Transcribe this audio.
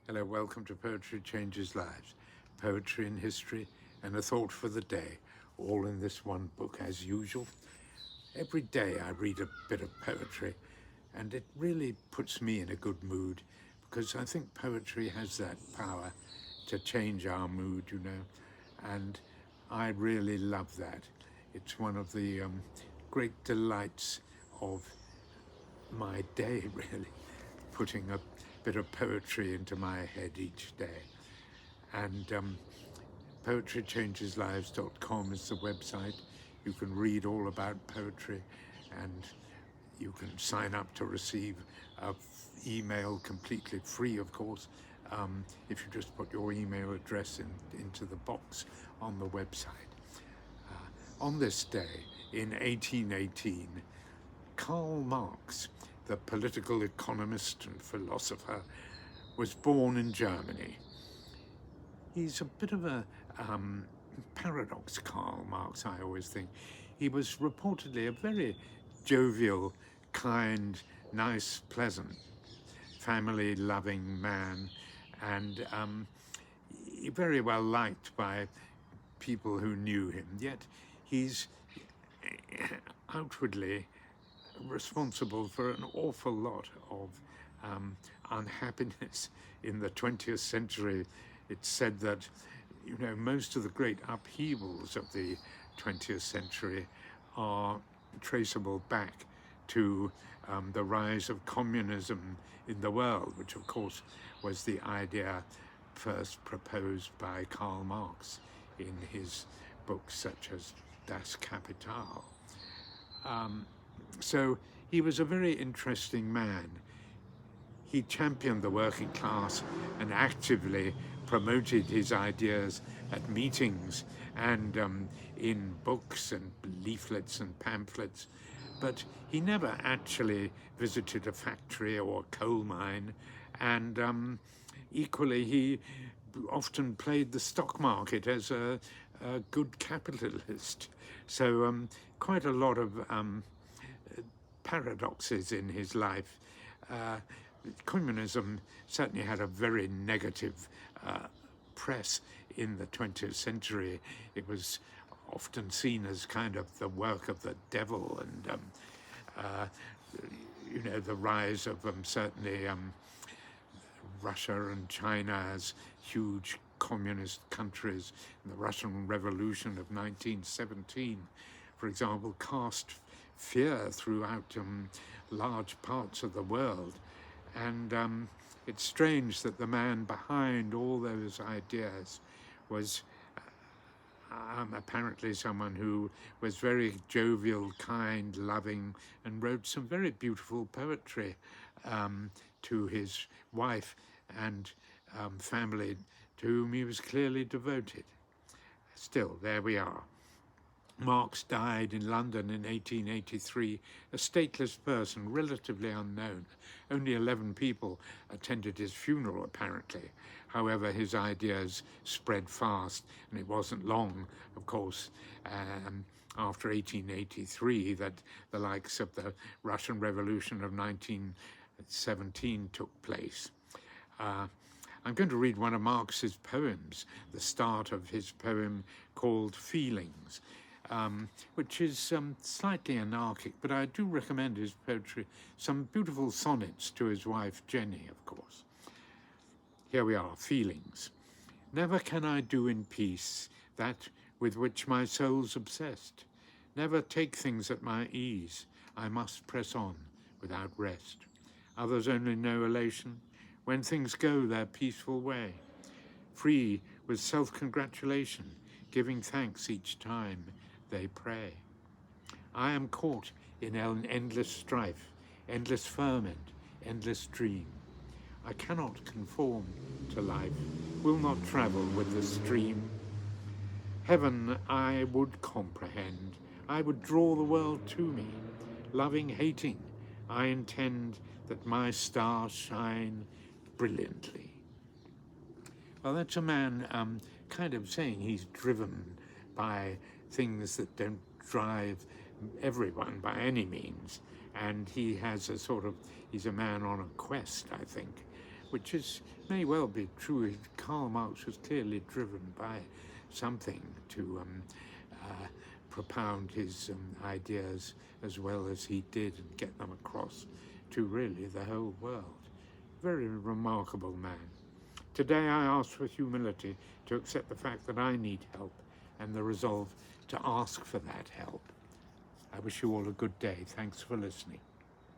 Hello, welcome to Poetry Changes Lives. Poetry in history and a thought for the day, all in this one book as usual. Every day I read a bit of poetry and it really puts me in a good mood because I think poetry has that power to change our mood, and I really love that. It's one of the great delights of my day, really, putting a bit of poetry into my head each day. And poetrychangeslives.com is the website. You can read all about poetry, and you can sign up to receive an email completely free, of course, if you just put your email address into the box on the website. On this day, in 1818, Karl Marx, the political economist and philosopher, was born in Germany. He's a bit of a paradox, Karl Marx, I always think. He was reportedly a very jovial, kind, nice, pleasant, family-loving man, and very well liked by people who knew him. Yet he's outwardly responsible for an awful lot of unhappiness in the 20th century. It's said that, most of the great upheavals of the 20th century are traceable back to the rise of communism in the world, which of course was the idea first proposed by Karl Marx in his books such as Das Kapital. So he was a very interesting man. He championed the working class and actively promoted his ideas at meetings and in books and leaflets and pamphlets. But he never actually visited a factory or a coal mine, and equally he often played the stock market as a good capitalist. So quite a lot of paradoxes in his life. Communism certainly had a very negative press in the 20th century. It was often seen as kind of the work of the devil, and the rise of certainly Russia and China as huge communist countries, and the Russian Revolution of 1917, for example, cast fear throughout large parts of the world. And it's strange that the man behind all those ideas was apparently someone who was very jovial, kind, loving, and wrote some very beautiful poetry to his wife and family, to whom he was clearly devoted. Still, there we are. Marx died in London in 1883, a stateless person, relatively unknown. Only 11 people attended his funeral, apparently. However, his ideas spread fast, and it wasn't long, of course, after 1883 that the likes of the Russian Revolution of 1917 took place. I'm going to read one of Marx's poems, the start of his poem called Feelings, which is slightly anarchic, but I do recommend his poetry, some beautiful sonnets to his wife Jenny, of course. Here we are, Feelings. Never can I do in peace that with which my soul's obsessed. Never take things at my ease. I must press on without rest. Others only know elation when things go their peaceful way, free with self-congratulation, giving thanks each time they pray. I am caught in an endless strife, endless ferment, endless dream. I cannot conform to life, will not travel with the stream. Heaven I would comprehend, I would draw the world to me. Loving, hating, I intend that my star shine brilliantly. Well, that's a man kind of saying he's driven by things that don't drive everyone by any means, and he has he's a man on a quest, I think, which may well be true. Karl Marx was clearly driven by something to propound his ideas as well as he did and get them across to really the whole world. Very remarkable man. Today I ask for humility to accept the fact that I need help and the resolve to ask for that help. I wish you all a good day. Thanks for listening.